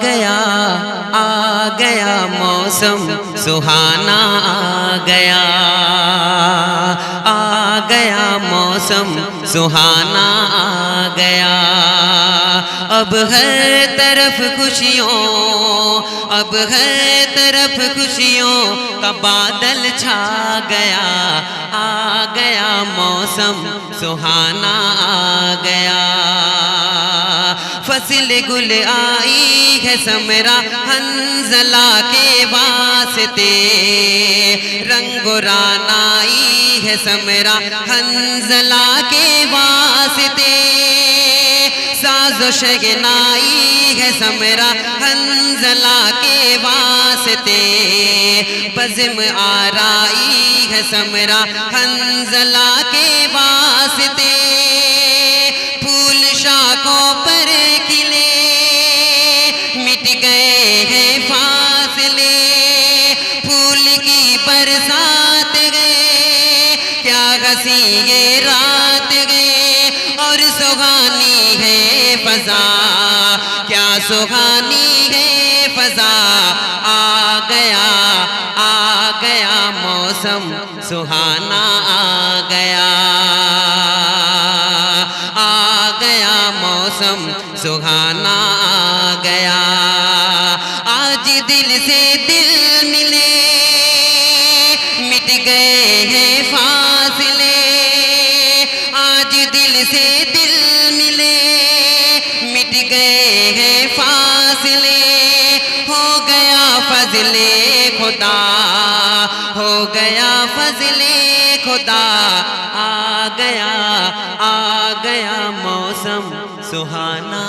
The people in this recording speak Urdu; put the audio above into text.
گیا موسم سہانا آ گیا موسم سہانا آ گیا اب ہر طرف خوشیوں اب ہر طرف خوشیوں کا بادل چھا گیا موسم سہانا آ گیا فصل گل آئی ہے ثمرہ حنظلہ کے واسطے رنگ و ران آئی ہے ثمرہ حنظلہ کے واسطے ساز و شگنائی ہے ثمرہ حنظلہ کے واسطے بزم آرائی ہے ثمرہ حنظلہ کے واسطے پھول شاخوں پر کھلے مٹ گئے ہیں فاصلے پھول کی برسات گئے کیا ہنسی یہ رات گئے اور سہانی ہے فضا کیا سہانی ہے فضا آ گیا موسم سہانا آ گیا موسم سہانا آ گیا آج دل سے دل ملے مٹ گئے ہیں فاصلے آج دل سے دل ملے مٹ گئے ہیں فاصلے ہو گیا فضل خدا ہو گیا فضل خدا آ گیا موسم سہانا